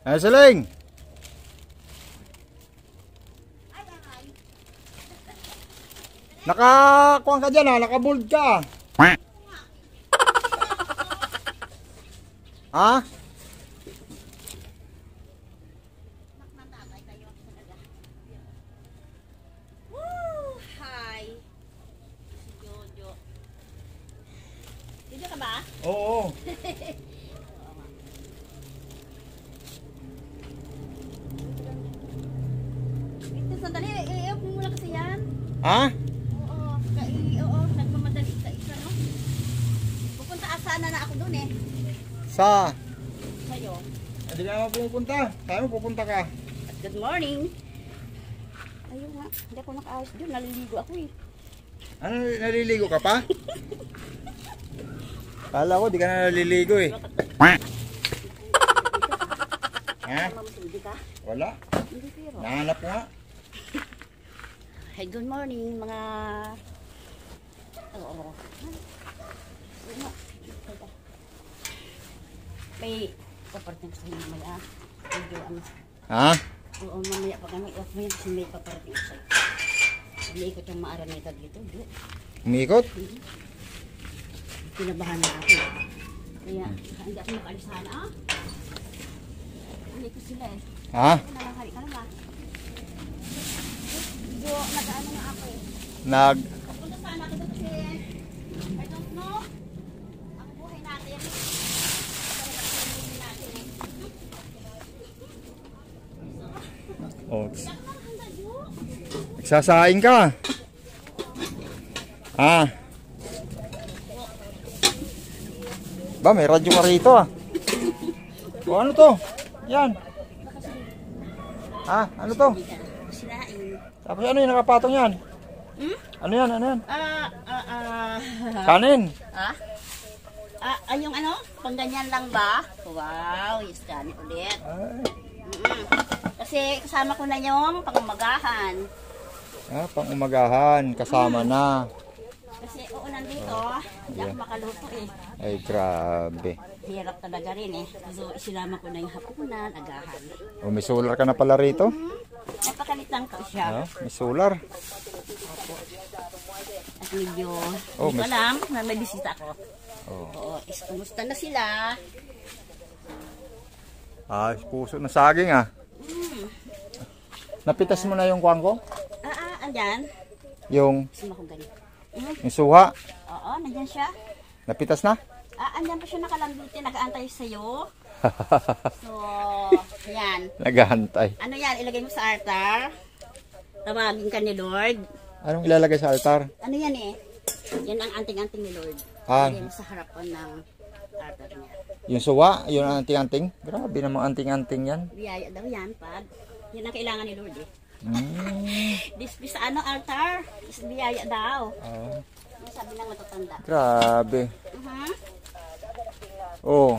Ay, Saling! Nakakuha ka dyan ha, nakabold ka. Ha? Woo! Hi! Si Jojo. Jojo ka ba? Oo. Ito, sandali. I-off mo muna kasi yan. Ha? Oo, nagmamadali sa isa, no? Pupunta asana na ako doon eh. Sa? Sa'yo. Hindi ka naman pumupunta. Sabi mo pupunta ka. At good morning. Ayun nga, hindi ako nakaayos doon. Naliligo ako eh. Ano, naliligo ka pa? Kala ko, di ka na naliligo eh. Ha? Mamasindi ka? Wala. Hindi pero. Nahanap ko nga. Hey, good morning mga... Oo. May paparating sa mamaya. Medyo ano. Ha? Oo, mamaya pag ano, off mo yun kasi may paparating sa umiikot yung maaraneta dito. Umikot? Kinabahan na ako. Kaya hindi ako makalis sana. Umiikot sila eh. Ha? Nalahari ka naman. Medyo nag-ano na ako eh. Nag... Punta sana ako kasi I don't know. Ang buhay natin. Oh. Nagsasaing ka. Ha? Ba, may radyo ka rito ah. O ano to? Yan. Ha? Ano to? Sirain. Tapos ano yung nakapatong yan? Hmm? Ano yan? Ano yan? Kanin. Yung ano? Pang ganyan lang ba? Wow, yes, kanin ulit. Ay. Kasi kasama ko na yung pangumagahan. Ah, pang umagahan. Kasama na. Kasi oo, nandito. Hindi ako makaluto eh. Ay, grabe. Hirap talaga rin eh. So, isinama ko na yung hapunan, agahan. O, may solar ka na pala rito? Napakalit lang ko siya. Ah, may solar. At medyo, Oh, hindi ko alam na may bisita ako. Oh. Oo, kumusta na sila? Ah, puso na saging ah. Napitas mo na yung kuwang ko? Andyan. Yung Suma ko ganito. suha? Oo, nandyan siya. Napitas na? Andyan pa siya nakalambuti, nag-aantay sa'yo. So, yan. Naghahantay. Ano yan, ilagay mo sa altar. Tawagin ka ni Lord. Anong ilalagay sa altar? Ano yan eh? Yan ang anting-anting ni Lord. Ah. Ilagay mo sa harapan ng altar niya. Yung suha? Yung anting-anting? Grabe namang anting-anting yan. Biyaya daw yan pag yan ang kailangan ni Lord eh. Mm. Sa ano altar, is biyaya daw. Oh, Yung sabi ng matatanda. grabe. Oh.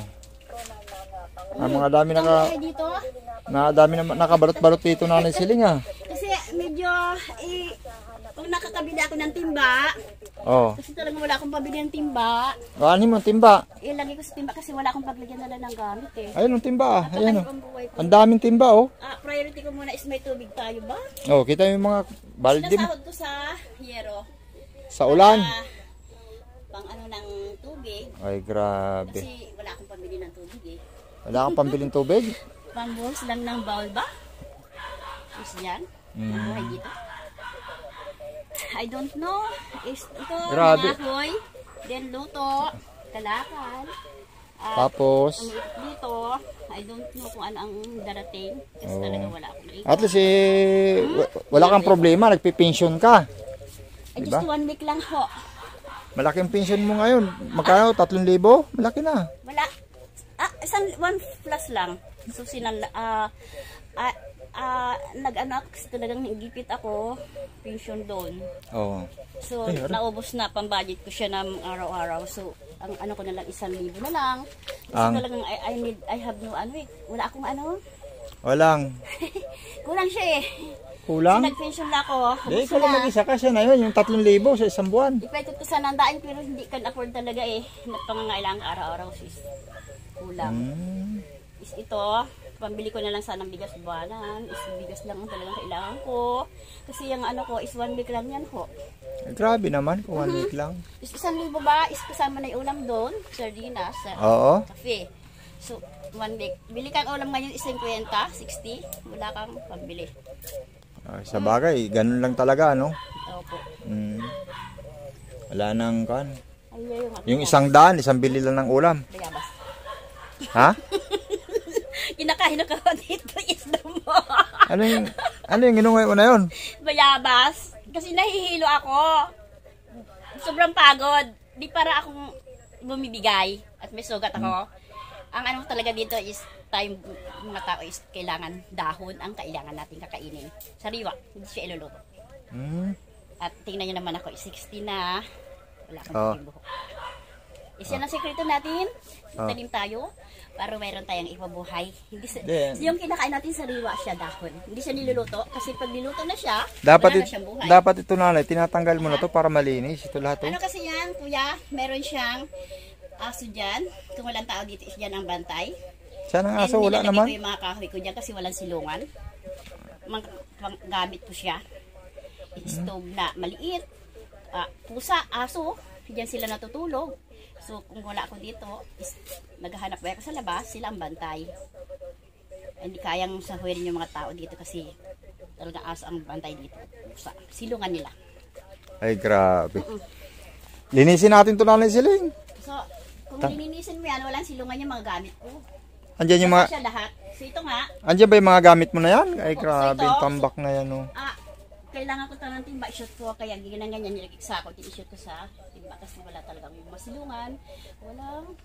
Ang mga dami Dito, dami na nakabalot-balot dito na ng siling ah. kasi medyo kung nakakabili ako ng timba, Oh. kasi talagang wala akong pabili ng timba, Ano mo timba? ilagay ko sa timba kasi wala akong paglagyan na lang ng gamit eh. Ayun ang timba ah. Ayan oh. Ang buhay ko. Ang daming timba oh. Priority ko muna is may tubig tayo ba? Oh, kita mo yung mga balde mo. Sinasahod ko sa yero. Sa ulan. Pang ano ng tubig. Ay, grabe. Kasi wala akong pambili ng tubig eh. Wala kang pambiling tubig? Pambuhos lang ng bowl ba? Is yan? Ang buhay dito. I don't know. Ito, Grabe. mga apoy. Then luto. Kalakal. Tapos, Dito, I don't know kung ano ang darating. Kasi talaga wala akong nakikita. at least wala kang problema, nagpipensyon ka. Just 1 week lang ho. Malaking pension mo ngayon. Magkano? 3,000? Malaki na. Wala. 1 plus lang. So, nag-ano kasi talagang nagipit ako. Pension doon. Oo. So, naubos na. Pang-budget ko siya ng araw-araw. So, ang ano ko na lang, 1,000 na lang. Kasi talagang I have no ano eh. Wala akong ano. Walang. Kulang siya eh. Kulang? So, nag-pension na ako. Di, ikaw lang mag-isa kasi na yun. Yung 3,000 sa isang buwan. Ipwede ko sana ang daan pero hindi can afford talaga eh. Pangangailangan araw-araw sis. Kulang. is ito, pambili ko na lang sana ng bigas buwanan. Is bigas lang ang talagang kailangan ko. Kasi yung ano ko is 1 week lang yan ho. Grabe naman kung 1 week lang. Is 1,000 ba? Is kasama na yung ulam doon. Sardinas, Oo. kafe. So, 1 week. Bili kang ulam ngayon is 50, 60. Wala kang pambili. Sa bagay, ganun lang talaga, no? Opo. Wala nang kan. Ay, Yung 100, isang bili lang ng ulam. bayabas. Ha? Kinakain na ka dito isda mo. Ano yung ginungay mo na yun? Bayabas. Kasi nahihilo ako. Sobrang pagod. Di para akong bumibigay at may sugat ako. Ang ano talaga dito is time, mga tao is kailangan dahon ang kailangan natin kakainin. Sariwa, hindi siya iluluto. At tingnan nyo naman ako, 60 na. Wala akong buhok. Is yan ang sekreto natin. Tanim tayo para mayroon tayong ipabuhay. Hindi yung kinakain natin sariwa siya dahon. Hindi siya niluluto kasi pag niluto na siya, wala na siyang buhay. Dapat ito nanay, tinatanggal mo na to para malinis. Ito lahat. Ano kasi yan, kuya? Meron siyang aso dyan. Kung walang tao dito is dyan ang bantay. Saan ang aso? Wala naman. Hindi ko yung mga kahoy ko dyan kasi walang silungan. Gamit ko siya. Stove na maliit. Pusa, aso. Diyan sila natutulog. So, kung wala ako dito, is maghahanap ba ako sa labas, sila ang bantay. Hindi kayang sahurin yung mga tao dito kasi talaga aso ang bantay dito. Pusa, silungan nila. Ay, grabe. Linisin natin ito nanay Siling. So, kung lilinisin mo yan, walang silungan yung mga gamit ko. Andyan yung mga... Siya lahat. So, ito nga. Andyan ba yung mga gamit mo na yan? Ay, grabe. Yung tambak na yan, oh. Kailangan ko talagang timba, i-shoot ko. Kaya ginanyan nilagay sa ako, i-shoot ko sa timba. Kasi wala talagang masilungan. Walang,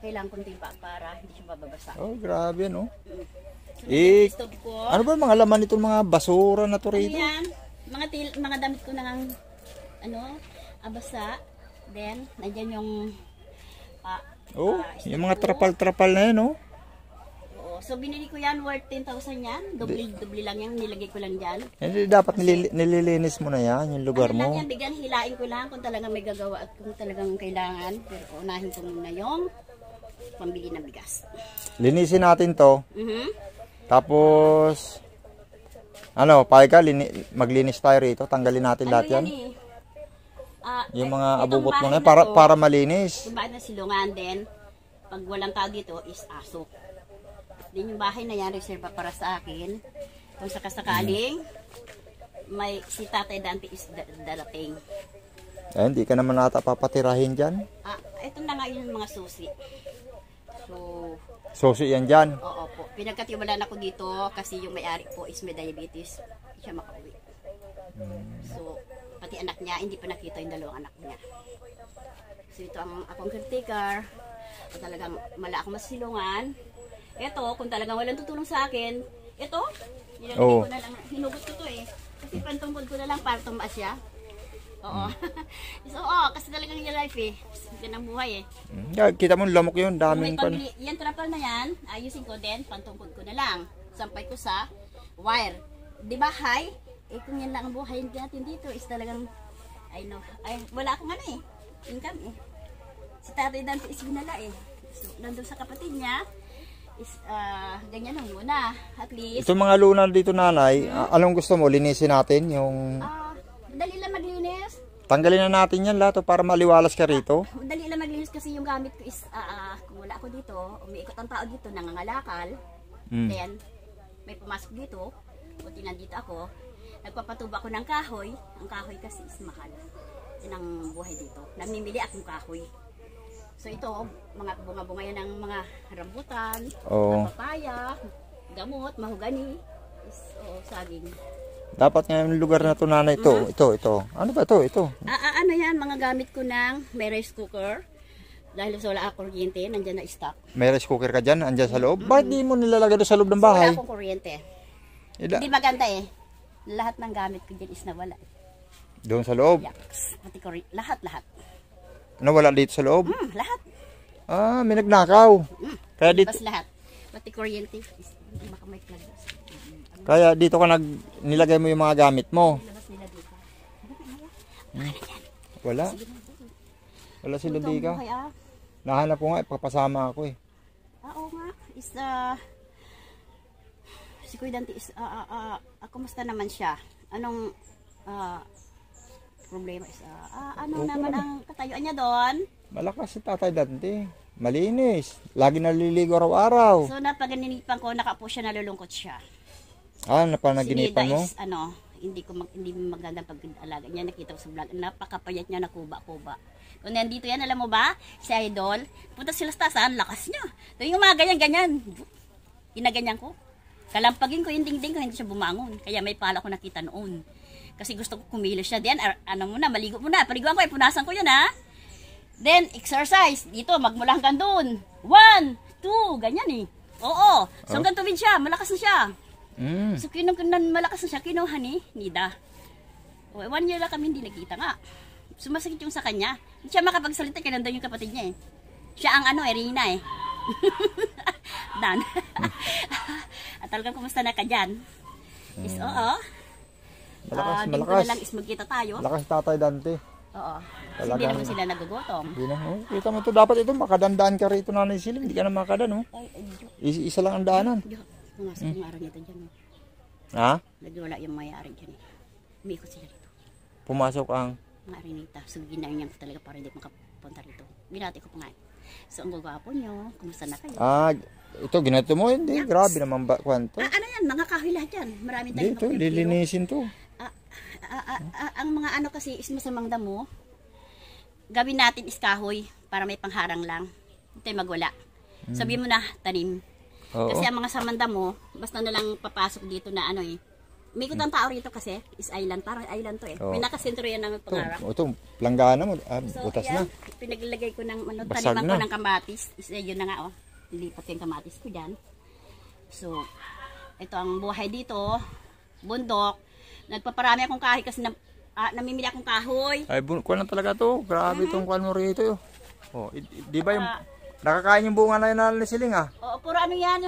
kailangan kong timba para hindi siya mababasa. Oh, grabe, no? So, ano ba mga laman itong mga basura na to rito? Yan, mga damit ko na abasa. Then, nandyan yung yung mga trapal-trapal na yan, oh. So, binili ko yan, worth 10,000 yan. Doble lang yan, nilagay ko lang dyan. Hindi, dapat nililinis mo na yan, yung lugar mo. Yan, bigyan, hilain ko lang kung talagang may gagawa at kung talagang kailangan. Pero unahin ko muna yung pambili ng bigas. Linisin natin to. Tapos, payag ka, maglinis tayo rito. Tanggalin natin lahat yan. Yung mga abubot mo na para malinis. Yung bahay na silungan din, pag walang tao dito is aso. Din yung bahay na yan, reserva para sa akin. Kung sakasakaling, may si Tatay Dante is darating. Hindi ka naman nata papatirahin dyan? Ito na nga yung mga susi. Susi yan dyan? Oo po. Pinagkatiwalaan ako dito kasi yung may-ari po is may diabetes. Hindi siya makauwi. So, pati anak niya, hindi pa nakita yung dalawang anak niya. So, ito ang akong caretaker. Talagang mala akong masilungan. Ito, kung talagang walang tutulong sa akin, ito, nilalagay ko na lang, hinugot ko to eh. Kasi pantungkod ko na lang para tumaas siya. Oo. So, kasi talagang yung life eh. Ganang buhay eh. Kita mo, lamok yun, daming pan. Yan trapal na yan, ayusin ko din, pantungkod ko na lang. Sampay ko sa wire. Di ba high? Kung yan lang ang buhay natin dito is talagang, wala akong income eh. Si Tatay Dante is binala eh. So, nandun sa kapatid niya, is ganyan lang muna. At least ito mga lunar dito nanay, anong gusto mo? Linisin natin yung... dali lang maglinis. Tanggalin na natin yan lahat para maliwalas ka rito. Dali lang maglinis kasi yung gamit ko is kung wala ako dito, umiikot ang tao dito, nangangalakal. Then, may pumasok dito, buti nandito ako, nagpapatuba ako ng kahoy. Ang kahoy kasi is mahal. Yan ang buhay dito. Namimili akong kahoy. So ito, mga bunga-bunga yan ng mga rambutan, papaya, gamot, mahogani, saging. Dapat nga yung lugar na ito nanay, ito. Ano ba ito? Ano yan, mga gamit ko ng may rice cooker. Dahil sa wala akong kuryente, nandyan na stock. May rice cooker ka dyan, andyan sa loob? Bakit di mo nilalagay doon sa loob ng bahay? Wala akong kuryente. Hindi maganda eh. Lahat ng gamit ko dyan is nawala. Doon sa loob? Yaks. Lahat. Nawala dito sa loob? Lahat. May nagnakaw. Kaya dito... lahat. Pati kuryente. Baka may plug. Kaya dito ka nilagay mo yung mga gamit mo? Labas nila dito. Wala. Wala sila dito. Nahanap ko nga, ipapasama ako eh. Oo nga. Is, si Kuya Dante is, kumusta naman siya? Anong, problema is, ano Okay naman naman. ang katayuan niya doon? Malakas si Tatay Dante. Malinis. Lagi naliligo araw-araw. So, napaganinipan ko, nakaupo siya, nalulungkot siya. Ah, Si napanaginipan Nida mo? is, hindi maganda pag-alaga niya. Nakita ko sa vlog, napakapayat niya, nakuba-kuba. Kung nandito yan, alam mo ba, si Idol, punta sila sa taas, ang lakas niya. So, yung mga ganyan-ganyan, ginaganyan ko. Kalampagin ko yung dingding ko, hindi siya bumangon. Kaya may pala ko nakita noon. Kasi gusto ko kumilos siya. Then, maligo mo na. Paliguan ko, punasan ko yun, ha. Then, exercise. Dito, magmula hanggang doon. 1, 2, ganyan eh. Oo. So, hanggang tuwid siya. Malakas na siya. Mm. So, malakas na siya. Kinuha ni Nida. 1 year lang kami hindi nagkita nga. Sumasakit yung sa kanya. Hindi siya makapagsalita. Kaya nandun yung kapatid niya eh. Siya ang Erina eh. Dan. At talagang kumusta na ka dyan? Is, oo. Malakas, Dito malakas. na lang is magkita tayo. Malakas si Tatay Dante. Oo. Kasi Talagang- hindi naman sila nagugutom. Hindi na. Oh, kita mo to. Dapat ito makadandaan ka rito, Nanay Siling. Hindi ka na makadan, oh. Ay, Diyo. Isa lang ang daanan. Diyo. Pumasok yung araw nito dyan. Ha? Nagwala yung may-ari dyan eh. Umikot sila rito. Pumasok ang... Mga Arenita. So, ginanyan ko talaga para hindi makapunta rito. Binati ko pa nga. So, ang gagwapo nyo. Kumusta na kayo? Ito, ginato mo. Hindi, grabe naman ba, kwento. Ano yan? Mga kahoy lahat yan. Marami tayong Dito, mga lilinisin to. ang mga ano kasi is masamang damo. Gawin natin is kahoy para may pangharang lang. Hindi tayo magwala. Sabi mo na, tanim. Oo. Kasi ang mga samanda mo, basta na lang papasok dito na ano eh. May ang tao rito kasi is island. Parang island to eh. Oo. May nakasentro yan ng pangarap. Ito, planggana mo. So, Butas yan, na. pinaglagay ko ng Basag taniman na. ko ng kamatis. Is, yun na nga oh. Nilipat ko yung kamatis ko dyan. So, ito ang buhay dito. Bundok. Nagpaparami akong kahoy kasi namimili akong kahoy. Ay, kuha na talaga to. Grabe itong kuha mo rito. Oh, di ba yung... Nakakain yung bunga na yun, Nanay Siling, ah? Oo, puro ano yan,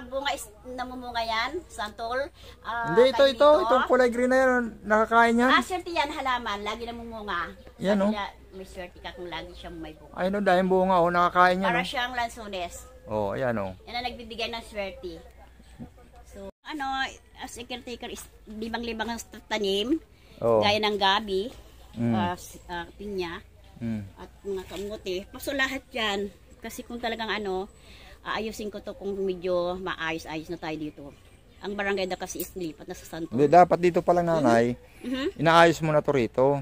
bunga is namumunga yan, santol. Hindi, itong kulay green na yan, nakakain yan. Swerte yan, halaman, lagi namumunga. Yan, Sabi oh. nila, may swerte ka kung lagi siyang may bunga. Ay, no, dahil bunga, oh, nakakain yan, Para oh. siyang lansones. Oh, ayan, oh. Yan ang nagbibigay ng swerte. So, as a caretaker is libang-libang ang tanim, Oh. gaya ng gabi, Mm. pinya, Mm. at mga kamuti. Paso lahat yan. Kasi kung talagang aayusin ko to kung medyo maayos-ayos na tayo dito. Ang barangay na kasi is nilipat na sa Santo. Hindi, dapat dito pala, Nanay. Inaayos mo na to rito.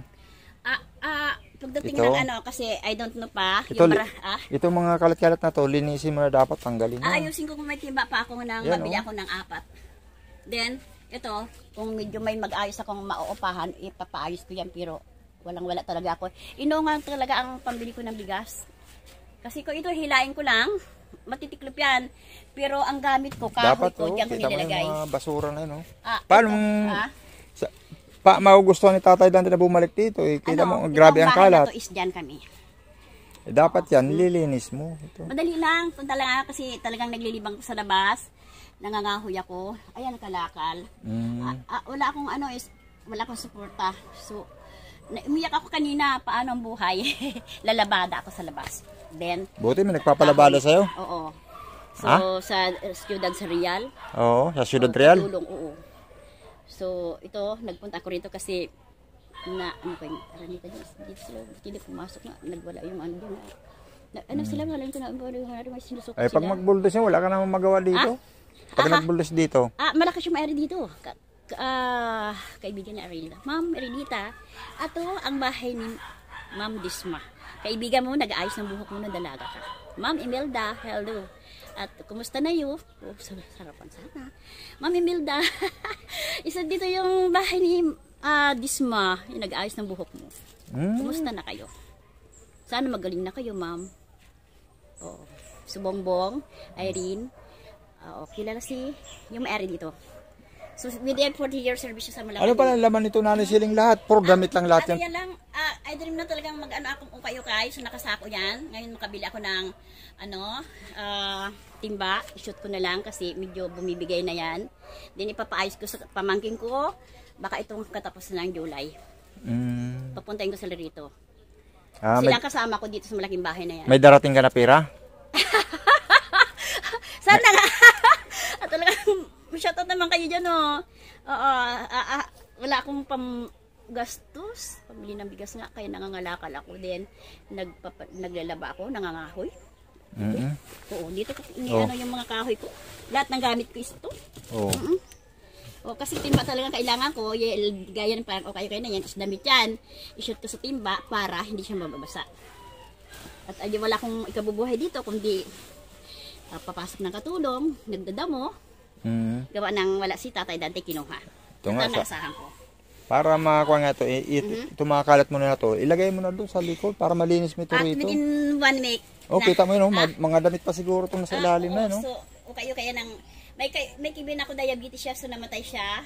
Pagdating Ito? ng kasi I don't know pa. Ito, Yung itong mga kalat-kalat na to, linisin mo na dapat, tanggalin na. aayusin ko kung may timba pa ako ng Yan, mabili oh. ako ng 4. Then, ito, kung medyo may mag-ayos akong mauupahan, ipapaayos ko yan. Pero walang-wala talaga ako. Inungan talaga ang pambili ko ng bigas. Kasi kung ito hilain ko lang, matitiklop yan. Pero ang gamit ko, kahoy Dapat, ko, oh, diyan ko kita mo nilalagay. yung mga basura na yun, oh. ito, Paano magugustuhan ni Tatay Dante na bumalik dito, eh. Kita mo, grabe ang kalat. Ito is dyan kami. Eh, dapat yan, nililinis mo. Ito. Madali lang. Punta lang ako kasi talagang naglilibang ko sa labas. Nangangahoy ako. Ayan, kalakal. Wala akong wala akong suporta. So, umiyak ako kanina, paano ang buhay. Lalabada ako sa labas. Then, Buti may nagpapalabada sa'yo. oo. So, Ha? sa Ciudad sa Real. Oo, sa Ciudad Real. Tulong, oo. So, ito, nagpunta ako rito kasi Aranita dito sila, hindi pumasok na, nagwala yung doon. Sila, mahalin ko na, may sinusok Ay, pag sila. magbuldos yun, wala ka naman magawa dito. Pag nagbuldos dito. Malakas yung may-ari dito. Kaibigan ni Arila. Ma'am Arenita, ato ang bahay ni Ma'am Disma. Kaibigan mo, nag-aayos ng buhok mo ng dalaga ka. Ma'am Imelda, hello. At kumusta na yun? Oh, sarapan sana. Ma'am Imelda, isa dito yung bahay ni Disma, yung nag-aayos ng buhok mo. Kumusta na kayo? Sana magaling na kayo, ma'am. Oh, Subongbong, Irene, kilala si yung may-ari dito. So, within 40 years service siya sa Malacanang. Ano pala laman nito, Nanay Siling, lahat? Puro gamit lang lahat yan. Yan lang, I dream na talagang akong ukay-ukay. So, nakasako yan. Ngayon, makabili ako ng, timba. I-shoot ko na lang kasi medyo bumibigay na yan. Then, ipapaayos ko sa pamangking ko. Baka itong katapusan ng July. Papuntahin ko sila rito. Silang kasama ko dito sa malaking bahay na yan. May darating ka na pera? Sana nga. At talagang, shoutout naman kayo dyan, oh. Oo, wala akong gastos. Pabili ng bigas nga, kaya nangangalakal ako din. Naglalaba ako, nangangahoy. Oo, dito ko ano yung mga kahoy ko. Lahat ng gamit ko is ito. O, kasi timba talaga kailangan ko. Gaya ng parang okay na yan, is damit yan. I-shoot ko sa timba para hindi siya mababasa. At ay wala akong ikabubuhay dito kundi papasok ng katulong, nagdadamo. Gawa ng wala si Tatay Dante kinuha. Ito nga, naasahan ko. Para makakuha nga ito, ito makakalat mo na ito, ilagay mo na doon sa likod para malinis mo ito At rito. within 1 week. Kita mo yun, mga damit pa siguro itong nasa ilalim na, no? So, kaya ng, may kibin ako diabetes siya, so namatay siya.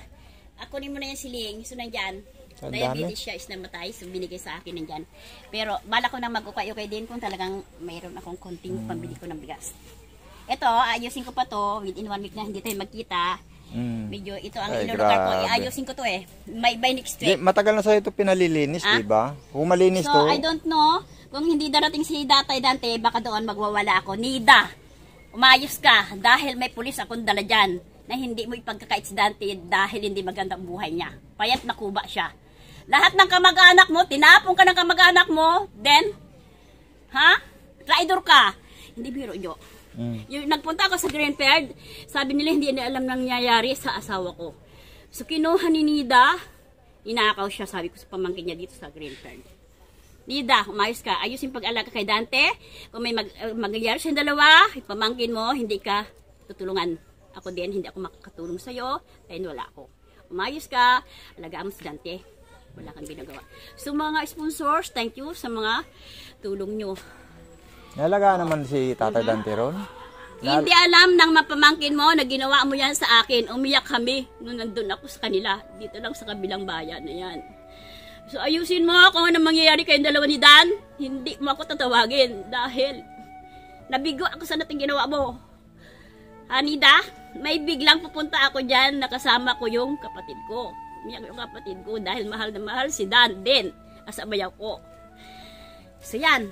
Kunin mo na yung siling, so nandyan. Diabetes siya is namatay, so binigay sa akin nandyan. Pero, bala ko nang mag-ukay-ukay din kung talagang mayroon akong konting pambili ko ng bigas. Ito, ayusin ko pa to, within 1 week na hindi tayo magkita. Medyo ito ang ilulugar ko, iayusin ko to eh. By next week. Matagal na sa ito pinalilinis, di ba? Kung malinis to. So, I don't know, kung hindi darating si Tatay Dante, baka doon magwawala ako. Nida, umayos ka, dahil may pulis akong dala dyan, na hindi mo ipagkakait si Dante dahil hindi magandang buhay niya. Payat na kuba siya. Lahat ng kamag-anak mo, tinapong ka ng kamag-anak mo, then, traidor ka. Hindi biro nyo. Yung nagpunta ako sa Greenfield, sabi nila hindi na alam nangyayari sa asawa ko. So kinuha ni Nida, inakaw siya, sabi ko sa pamangkin niya dito sa Greenfield. Nida, umayos ka, ayusin pag-alaga kay Dante. Kung may magyayari sa dalawa, pamangkin mo, hindi ka tutulungan. Ako din, hindi ako makakatulong sa'yo, dahil wala ako. Umayos ka, alagaan mo si Dante. Wala kang ginagawa. So mga sponsors, thank you sa mga tulong nyo. Nalaga naman si Tatay Dante ron. Hindi alam ng mapamangkin mo na ginawa mo yan sa akin. Umiyak kami nung nandun ako sa kanila. Dito lang sa kabilang bayan na yan. So ayusin mo kung ano mangyayari kayong dalawa ni Dan. Hindi mo ako tatawagin dahil nabigo ako sa nating ginawa mo. Hanida, may biglang pupunta ako dyan, nakasama ko yung kapatid ko. Umiyak yung kapatid ko dahil mahal na mahal si Dan din. Asabayaw ko. So yan,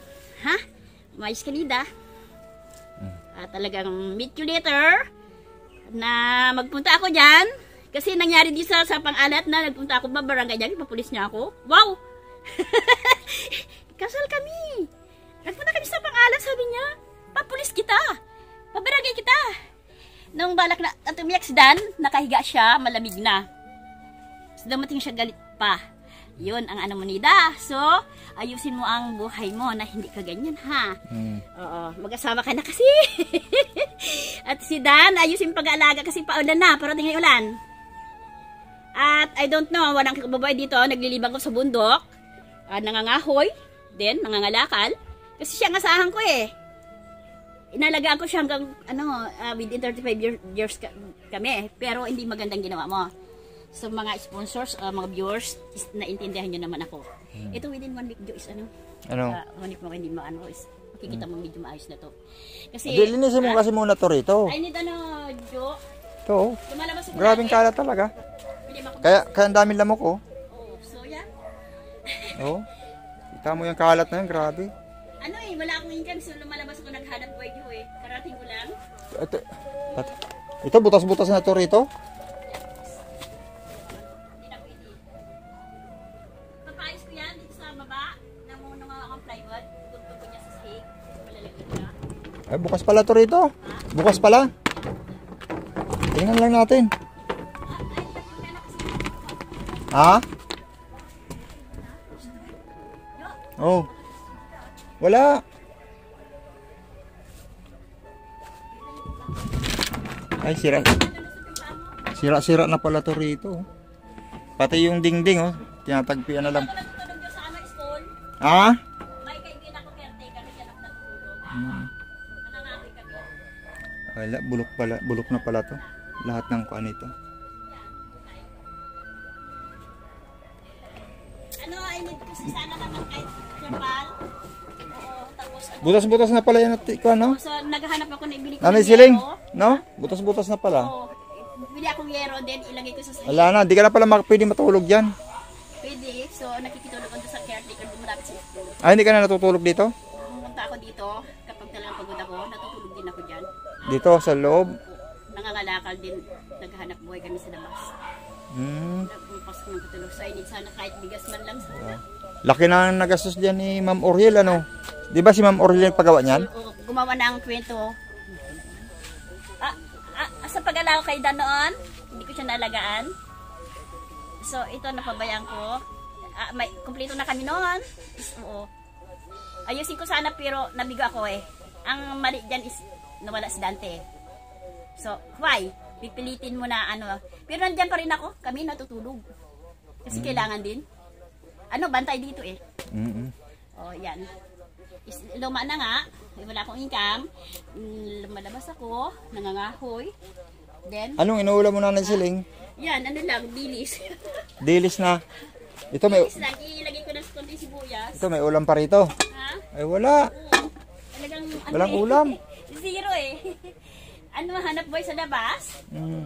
mais ka Nida. Talagang meet you later na magpunta ako dyan. Kasi nangyari di sa pang-alat na nagpunta ako ba barangay dyan, papulis niya ako. Wow! Kasal kami. Nagpunta kami sa pang-alat, sabi niya, papulis kita. Pabarangay kita. Nung balak na tumiyak si Dan, nakahiga siya, malamig na. So dumating siya galit pa. Yun ang ano mo Nida. So, ayusin mo ang buhay mo na hindi ka ganyan ha. Oo, mag-asawa ka na kasi. At si Dan, ayusin pag-aalaga kasi paulan na, parating ay ulan. At I don't know, walang kababae dito, naglilibang ko sa bundok. Nangangahoy, then nangangalakal. Kasi siya ang asahan ko eh. Inalagaan ko siya hanggang within 35 years kami. Pero hindi magandang ginawa mo. So mga sponsors, mga viewers, naintindihan nyo naman ako. Ito within 1 week, Jo, is ano? 1 week mo hindi mo is makikita mo medyo maayos na to. Kasi linisin mo kasi muna to rito. I need Jo. Ito. Lumalabas ako. Grabing kalat talaga. Kaya ang daming lamok oh. So yan. Kita mo yung kalat na yan, grabe. Wala akong income, so lumalabas ako naghanap buhay Jo eh. Karating ko lang. Ito butas-butas na to rito. Papaayos ko yan dito sa baba. Namuno nga akong plywood. Tugtog ko niya sa sahig. Malalagyan na. Ay, bukas pala to rito. Bukas pala. Tingnan lang natin. Oh. Wala. Ay, sira. Sira-sira na pala to rito. Pati yung dingding oh. Tinatagpian na lang. May kaibigan ako caretaker na siya natutulog. Nananakit kami. Wala, bulok na pala to. Lahat ng kuan ito. I need kasi sana naman kahit trapal. Tapos Butas-butas na pala yan at kuan no? So naghahanap ako na ibili ko. Ano yung siling? No? Butas-butas na pala. Bili akong yero din, ilagay ko sa sahig. Wala na, di ka na pala pwede matulog dyan. Pwede, so nakikitulog ko sa caretaker, bumulapit sa school. Ay, hindi ka na natutulog dito? Pumunta ako dito, kapag talagang pagod ako, natutulog din ako dyan. Dito sa loob. Nangangalakal din, naghahanap buhay kami sa labas. Nagpupas ko ng katulog sa init, sana kahit bigas man lang sa Laki na nagastos diyan ni Ma'am Oriel, ano? Di ba si Ma'am Oriel yung pagawa niyan? Gumawa na ang kwento. Sa pag-alaw kay Dan noon, hindi ko siya naalagaan. So, ito napabayaan ko. May kumpleto na kami noon. Oo. Ayusin ko sana pero nabigo ako eh. Ang mali dyan is nawala si Dante. So, why? Pipilitin mo na ano. Pero nandyan pa rin ako. Kami natutulog. Kasi kailangan din. Bantay dito eh. Oh, yan. Luma na nga. Wala akong income. Lumalabas ako. Nangangahoy. Then, anong inuulam mo na ng siling? yan, lang, dilis. Dilis na. Ito may Dilis lang. Ilagay ko ng konti sibuyas. ito may ulam pa rito. Ha? Ay wala. Oo. Talagang, Walang ulam. Zero eh. Hanap boy sa labas. Mm.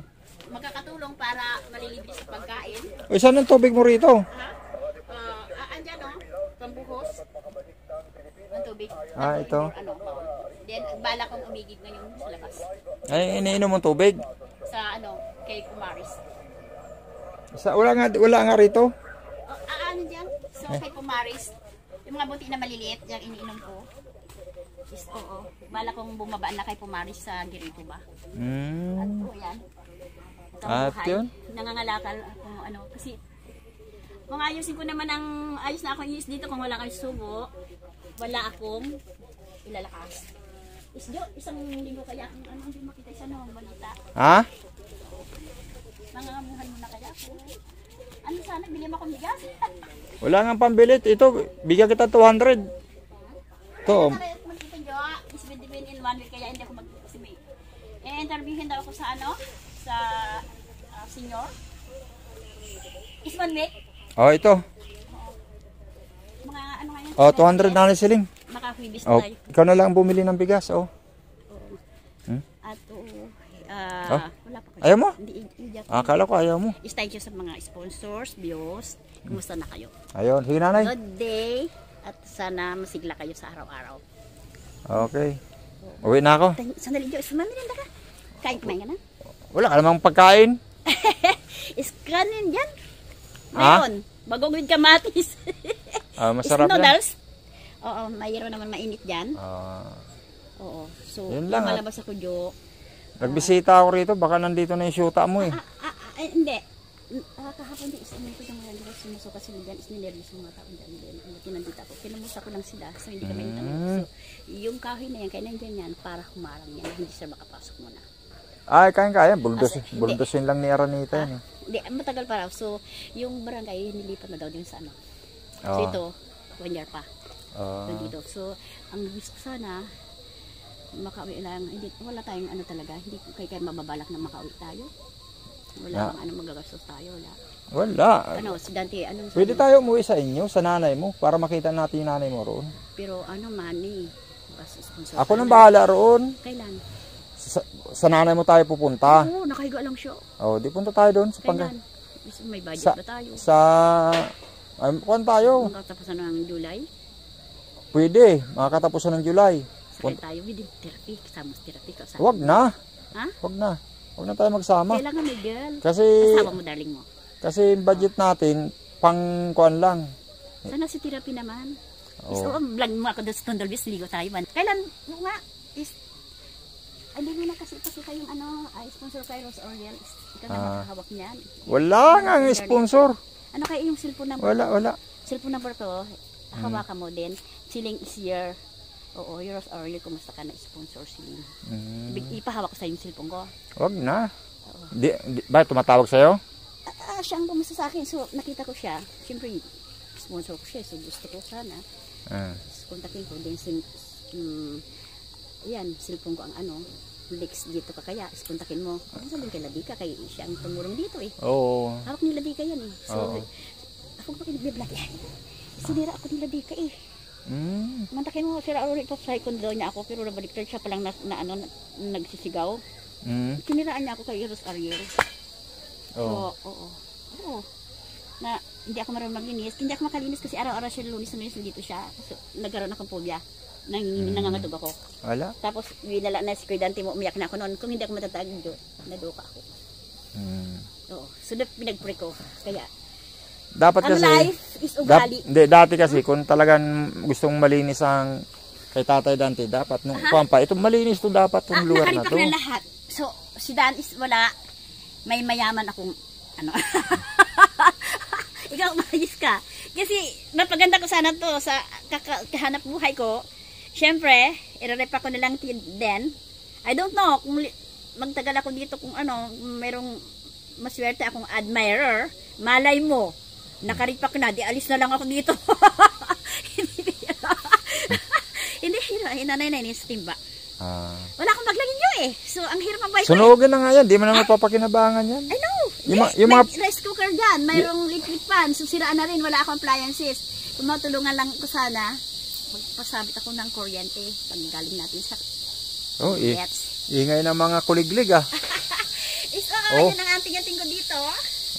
Makakatulong para malilibre sa pagkain. Uy, saan ang tubig mo rito? Ha? Andyan o, pambuhos. Ang tubig. Ito. Then, bala kong umigib ngayon sa labas. Ay, iniinom mong tubig? Sa kay Pumaris. Wala nga rito. Dyan? So, kay Pumaris. Yung mga buti na maliliit, yung iniinom ko. Is, bala kong bumaba na kay Pumaris sa Girito ba? At yan. At yun? Nangangalakal ako, kasi kung ayusin ko naman ayos na ako iis dito kung wala kayo subo, wala akong ilalakas. Isang linggo kaya hindi makita isa balita. Ha? Mga amuhan mo na kaya ako. Sana, bili mo akong bigas? Wala nga pambilit. Ito, bigyan kita 200. Ito. Is within in 1 week kaya hindi ako mag-estimate. Interviewin daw ako sa sa senior. Is 1 week? Ito. Mga ngayon? 200 na ni siling. Makahuibis Oh, tayo. ikaw na lang bumili ng bigas, At wala pa kayo. Ayaw mo? Hindi ako. Akala ko ayaw mo. Thank you sa mga sponsors, viewers. Kumusta na kayo? Ayun, sige nanay. Good day. At sana masigla kayo sa araw-araw. Okay. Uwi na ako. Sandali, Diyos. Mamirinda ka. Kumain ka na? Wala ka namang pagkain. Iskanin yan. Ha? Ngayon, bagong kamatis. Masarap yan. Noodles. Oo, mayroon naman mainit dyan. Oo. So, Yun lang, malabas ako, Jo. Nagbisita ako rito, baka nandito na yung syuta mo eh. Hindi. Kahapon din, ko yung mga nila sumusuka sila dyan. Isninervous yung mga taon dyan. Tinandita ako. Kinamusta ko lang sila. So, hindi kami natanong. So, yung kahoy na yan, kaya nandyan yan, para humarang yan. Hindi sila makapasok muna. Ay, kaya. Buldosin lang ni Aranita yan eh. Hindi, matagal pa raw. So, yung barangay, nilipat na daw din sa So, ito, 1 year pa. Nandito. So, ang gusto ko sana, makauwi lang. Wala tayong talaga. Hindi kayo mababalak na makauwi tayo. Wala bang magagastos tayo. Wala. Si Dante, Pwede tayo umuwi sa inyo, sa nanay mo, para makita natin yung nanay mo roon. Pero money. Ako nang bahala roon. Kailan? Sa nanay mo tayo pupunta. Oo, nakahiga lang siya. Di punta tayo doon. Kailan? May budget ba tayo? Kuhan tayo. Makatapusan ng July? Pwede, makakatapusan ng July. Sakay tayo with therapy. Kasama sa therapy. Huwag na. Ha? Huwag na. Huwag na tayo magsama. Kailangan may girl. Kasi, kasama mo, darling mo. Kasi budget natin, pang kuhan lang. Sana si therapy naman. Vlog mo ako doon sa Tondolbis, ligo tayo. Kailan mo nga? Hindi mo na kasi kayong sponsor kay Rose Oriel. Ikaw na makahawak niyan. Wala nga ang sponsor. Ano kayo yung cellphone number? Wala. Cellphone number to, hawakan mo din. Siling is here. Oo, Rose Oriel, kumusta ka na sponsor siling. Ipahawak ko sa yung cellphone ko. Huwag na. Ba, tumatawag sa'yo? Siya ang kumusta sa akin. So, nakita ko siya. Siyempre, sponsor ko siya. So, gusto ko sana. Kontakin ko din. Yan, cellphone ko ang Lex dito ka kaya, kontakin mo. Sabihin kay Ladika, kay siya ang tumulong dito eh. Oo. Hawak ni Ladika yan eh. So, ako ba kinag-vlog yan? Sinira ako ni Ladika eh. Mantakin mo, sira rin ito sa kondo niya ako, pero nabaliktad siya palang nagsisigaw. Siniraan niya ako kay Eros Ariel. So, oo. Na, hindi ako marunong maglinis. Hindi ako makalinis kasi araw-araw siya lunis dito siya. So, nagkaroon akong phobia. nangangatog ako. Wala. Tapos, winala na si Kuya Dante mo, umiyak na ako noon. Kung hindi ako matatag, naduka ako. Oo. So, pinag-pray ko. Kaya, Dapat ang kasi, life is ugali. hindi, dati kasi, kung talagang gustong malinis ang kay Tatay Dante, dapat nung pampa, ito malinis to dapat tong lugar na nakaripak to. na lahat. So, si Dan is wala. May mayaman akong, ano. Ikaw, umayos ka. Kasi, mapaganda ko sana to sa kahanap buhay ko. Siyempre, irarepa ko na lang din. I don't know kung magtagal ako dito kung ano, mayroong maswerte akong admirer. Malay mo, nakaripak na, di alis na lang ako dito. Hindi, hinanay na ni timba. Wala akong maglagay nyo eh. So, ang hirap ang buhay ko. Sunugin na nga yan, di mo na mapapakinabangan yan. I know. Yung may mga rice cooker dyan, mayroong liquid pan. So, siraan na rin, wala akong appliances. Kung matulungan lang ko sana, magpasabit ako ng kuryente pag galing natin sa gets. Ingay ng mga kuliglig Yun ang anting-anting ko dito.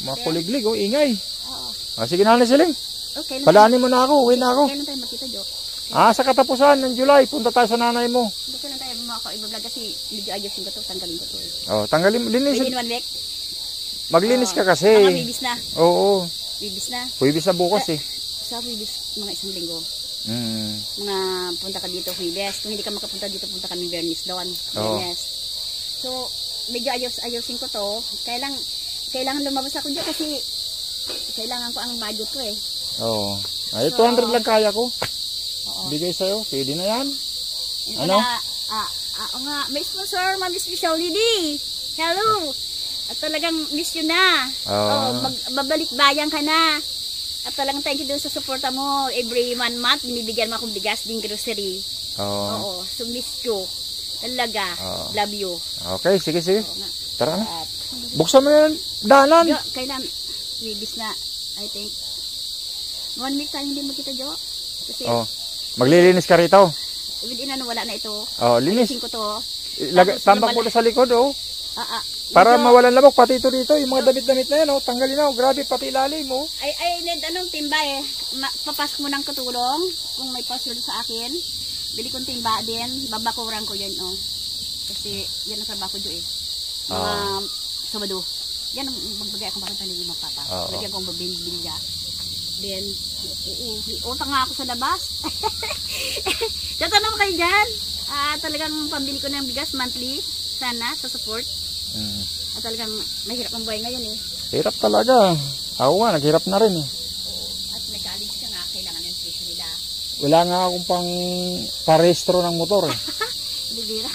Mga kuliglig, ingay. Oo. Sige na, Siling. Okay. Padaanin mo na ako, uwi na ako. Kailan tayo magkita, Jo? Sa katapusan ng July, punta tayo sa nanay mo. Hindi ko lang tayo maka-ibablog kasi medyo ayusin ko to, tanggalin ko to. Tanggalin mo, linis. Within 1 week? Maglinis ka kasi. Mga bibis na. Oo. Bibis na. Huwibis na bukas Sa bibis, mga 1 linggo. Mga punta ka dito, Huibes. Kung hindi ka makapunta dito, punta kami Bernis doon. Bernis. So, medyo ayusin ko to. Kailangan lumabas ako dyan kasi kailangan ko ang budget ko eh. Oo. Ay, 200 lang kaya ko. Bigay sa'yo. Pwede na yan. Ano? Nga. May sponsor, Miss Michelle Lidi. Hello. At talagang miss you na. Babalik bayan ka na. At talagang thank you dun sa suporta mo. Every 1 month, binibigyan mo akong bigas din grocery. Oo. So miss you. Talaga. Love you. Okay, sige. Tara na. Buksan mo na yung daanan. Jo, kailan? Wibis na. I think. 1 week tayo hindi magkita, Jo. Kasi, maglilinis ka rito. within wala na ito. Linis. Ayusin ko to. Tambak mo na sa likod, Para mawalan lamok, pati ito dito, yung mga damit-damit na yan, tanggalin na, grabe, pati ilalim mo. Ay, need timba eh. Papasok mo ng katulong, kung may pasword sa akin. Bili kong timba din, babakuran ko yan, Kasi, yan ang trabaho ko doon Mga Sabado. Yan ang magbagay akong bakit panigin mga papa. Lagyan kong babilya. Then, utang nga ako sa labas. Tatanong kayo dyan. Talagang pambili ko ng bigas monthly. Sana, sa support. At talagang mahirap ang buhay ngayon eh. Hirap talaga. Ako nga, naghirap na rin eh. At may college ka nga, kailangan yung tuition nila. Wala nga akong parehistro ng motor eh. Hindi bira.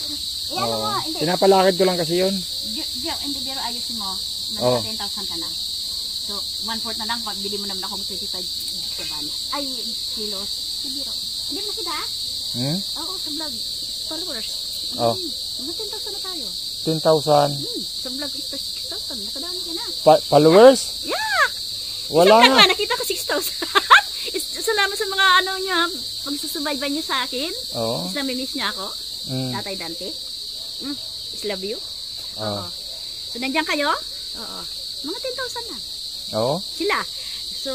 Ano mo, hindi. Pinapalakid ko lang kasi yun. Hindi bira, ayusin mo. Nasa 10,000 ka na. So, 1/4 na lang, bili mo naman akong 25 ay, kilos. Hindi bira. Hindi mo kita? Oo, sa vlog. Followers. Mga 10,000 na tayo. 10,000. Sa vlog is 6,000. Nakadaan ka na. Followers? Yeah! Wala nga. nga. Nakita ko 6,000. Salamat sa mga niya, pagsusubaybay niya sa akin. Is namimiss niya ako. Tatay Dante. Is love you. So, nandiyan kayo? Mga 10,000 na. Sila. So,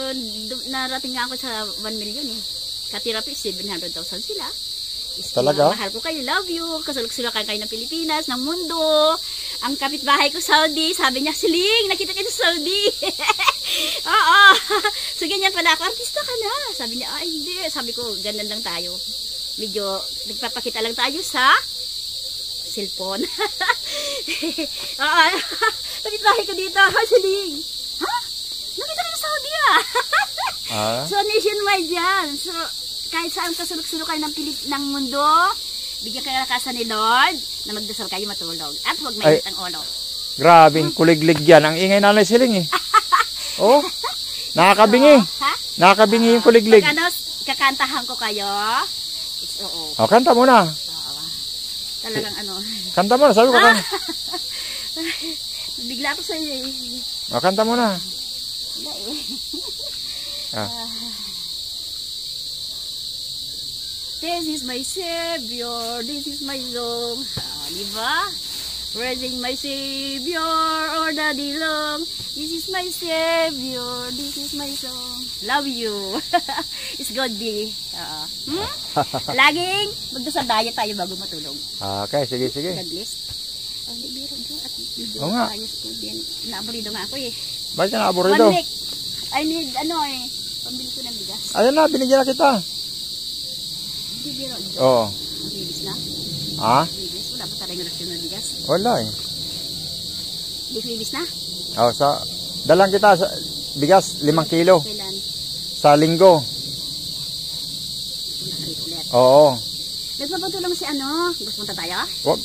narating nga ako sa 1 million eh. Katirapi, 700,000 sila. Talaga? Mahal ko kayo, love you. Kasulok-sulukan kayo ng Pilipinas, ng mundo. Ang kapitbahay ko, Saudi. Sabi niya, Siling, nakita kita sa Saudi. Oo. So, ganyan pala ako. Artista ka na. Sabi niya, ay, hindi. Sabi ko, ganun lang tayo. Medyo, nagpapakita lang tayo sa cellphone. Oo. Kapitbahay ko dito. Siling. Nakita ka na sa Saudi So, nationwide yan. So, kahit saan kasulok-sulok kayo ng mundo, bigyan kayo nakasa ni Lord na magdasal kayo matulog. At huwag mainit ang ulo. Grabing kuliglig yan. Ang ingay Nanay Siling eh. Nakakabingi. Nakakabingi yung kuliglig. Kakantahan ko kayo. Kanta mo na. Talagang Kanta mo na, sabi ko. Bigla ako sa'yo eh. Kanta mo na. Wala This is my Savior, this is my song. Diba? Praising my Savior, or Daddy Long. This is my Savior, this is my song. Love you. It's God be. Laging magdasal diet tayo bago matulog. Okay, sige, sige. God bless. Hindi biro doon at video Oo nga. ayos ko din. Naaburido nga ako eh. Bakit ka naaburido? 1 week. I need pambili ko ng bigas. Ayun na, binigyan na kita. Hindi biro doon. Oo. Bigas na. Ha? Bigas. Wala pa tayong rasyon ng bigas. Wala eh. Hindi bigas na. Oh, dalang kita sa bigas 5 kilo Kailan? sa linggo. Ulit. Oo. Nagpapatulong si Gusto punta tayo? Wag.